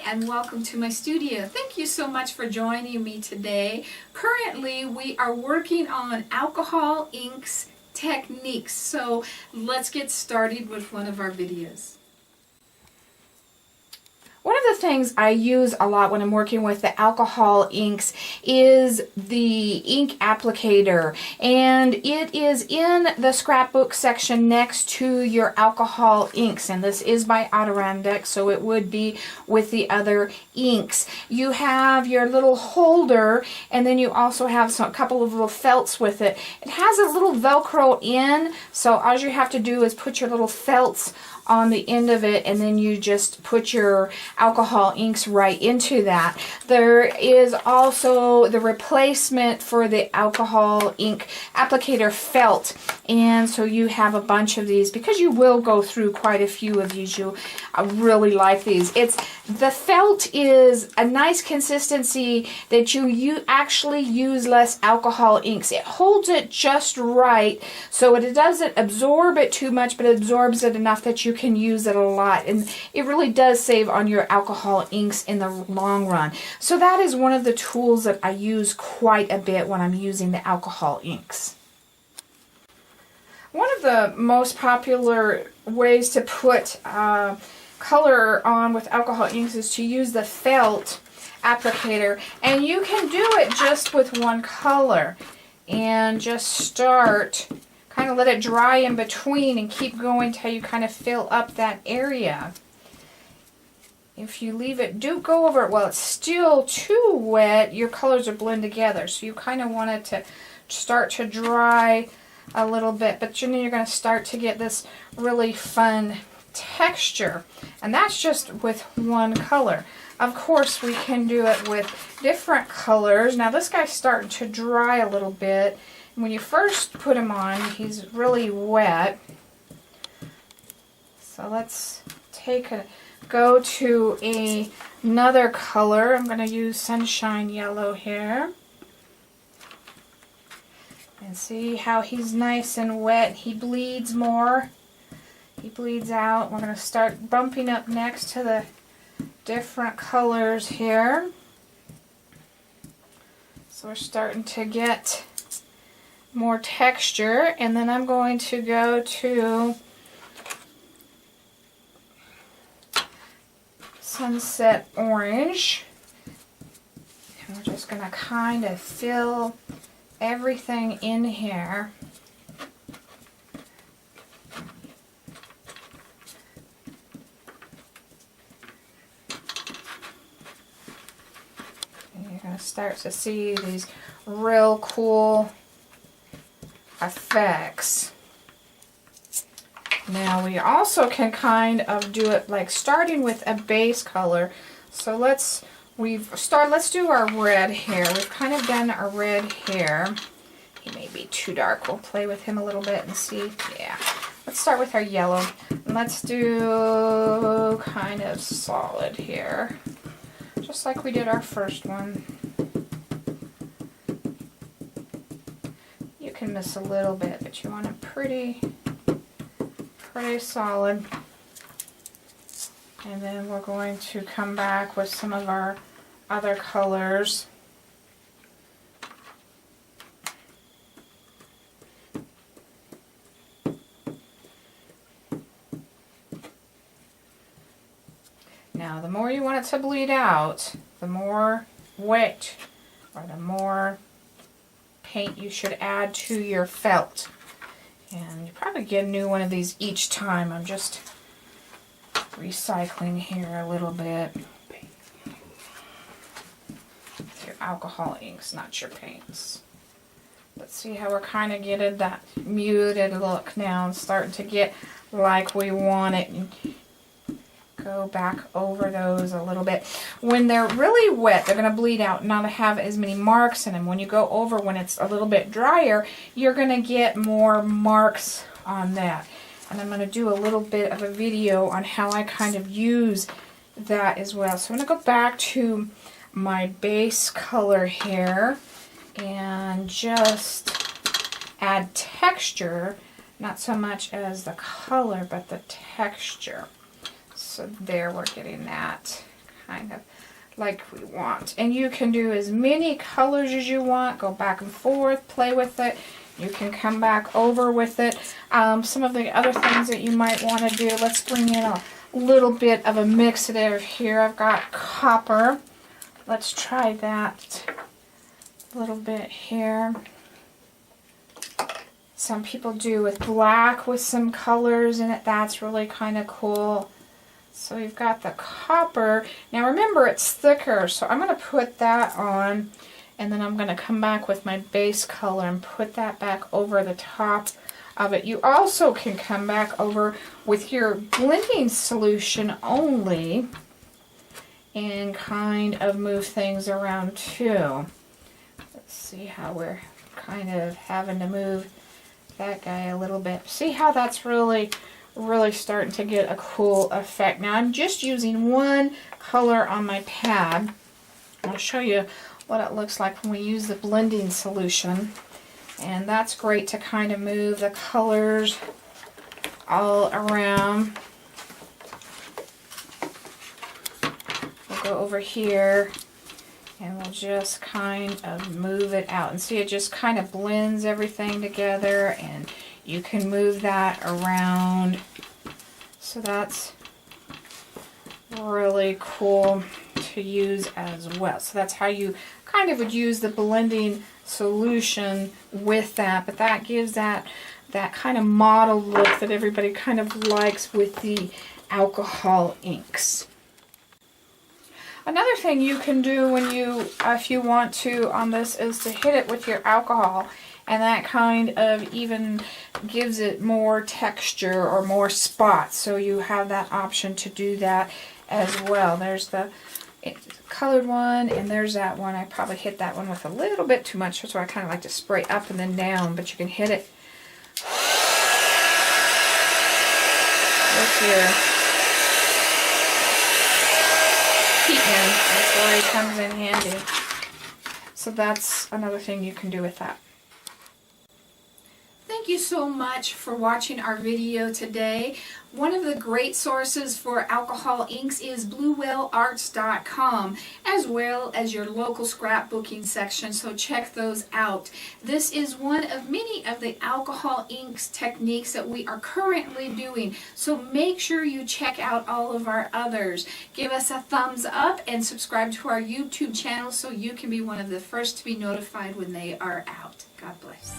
and welcome to my studio. Thank you so much for joining me today. Currently we are working on alcohol inks techniques, so let's get started with one of our videos. One of the things I use a lot when I'm working with the alcohol inks is the ink applicator, and it is in the scrapbook section next to your alcohol inks, and this is by Adirondack, so it would be with the other inks. You have your little holder, and then you also have a couple of little felts with it. It has a little Velcro in, so all you have to do is put your little felts on the end of it, and then you just put your alcohol inks right into that. There is also the replacement for the alcohol ink applicator felt, and so you have a bunch of these because you will go through quite a few of these. I really like these. The felt is a nice consistency that you actually use less alcohol inks. It holds it just right so it doesn't absorb it too much, but it absorbs it enough that you can use it a lot, and it really does save on your alcohol inks in the long run. So that is one of the tools that I use quite a bit when I'm using the alcohol inks. One of the most popular ways to put color on with alcohol inks is to use the felt applicator, and you can do it just with one color and just start, kind of let it dry in between and keep going till you kind of fill up that area. If you leave it, don't go over it while it's still too wet, your colors will blend together. So you kind of want it to start to dry a little bit, but then you're going to start to get this really fun texture, and that's just with one color. Of course, we can do it with different colors. Now this guy's starting to dry a little bit. When you first put him on, he's really wet. So let's go to another color. I'm going to use Sunshine Yellow here. And see how he's nice and wet. He bleeds more. He bleeds out. We're going to start bumping up next to the different colors here. So we're starting to get more texture, and then I'm going to go to Sunset Orange, and we're just going to kind of fill everything in here. And you're going to start to see these real cool effects. Now we also can kind of do it like starting with a base color. So let's do our red here. We've kind of done our red here. He may be too dark. We'll play with him a little bit and see. Yeah. Let's start with our yellow. And let's do kind of solid here, just like we did our first one. You can miss a little bit, but you want it pretty solid. And then we're going to come back with some of our other colors. Now, the more you want it to bleed out, the more wet or the more paint you should add to your felt. And you probably get a new one of these each time. I'm just recycling here a little bit. It's your alcohol inks, not your paints. Let's see how we're kind of getting that muted look now and starting to get like we want it. And go back over those a little bit. When they're really wet, they're going to bleed out, not have as many marks in them. When you go over, when it's a little bit drier, you're going to get more marks on that. And I'm going to do a little bit of a video on how I kind of use that as well. So I'm going to go back to my base color here and just add texture, not so much as the color, but the texture. So there we're getting that kind of like we want. And you can do as many colors as you want, go back and forth, play with it. You can come back over with it. Some of the other things that you might want to do, let's bring in a little bit of a mixative here. I've got copper. Let's try that a little bit here. Some people do with black with some colors in it. That's really kind of cool. So we've got the copper. Now remember, it's thicker, so I'm going to put that on, and then I'm going to come back with my base color and put that back over the top of it. You also can come back over with your blending solution only and kind of move things around too. Let's see how we're kind of having to move that guy a little bit. See how that's really starting to get a cool effect. Now I'm just using one color on my pad. I'll show you what it looks like when we use the blending solution. And that's great to kind of move the colors all around. We'll go over here and we'll just kind of move it out. And see, it just kind of blends everything together, and you can move that around. So that's really cool to use as well. So that's how you kind of would use the blending solution with that. But that gives that kind of model look that everybody kind of likes with the alcohol inks. Another thing you can do when if you want to on this, is to hit it with your alcohol, and that kind of even gives it more texture or more spots. So you have that option to do that as well. There's the colored one, and there's that one. I probably hit that one with a little bit too much, so I kind of like to spray up and then down, but you can hit it with your heat gun. That's where it comes in handy. So that's another thing you can do with that. Thank you so much for watching our video today. One of the great sources for alcohol inks is bluewhalearts.com, as well as your local scrapbooking section, so check those out. This is one of many of the alcohol inks techniques that we are currently doing, so make sure you check out all of our others. Give us a thumbs up and subscribe to our YouTube channel so you can be one of the first to be notified when they are out. God bless.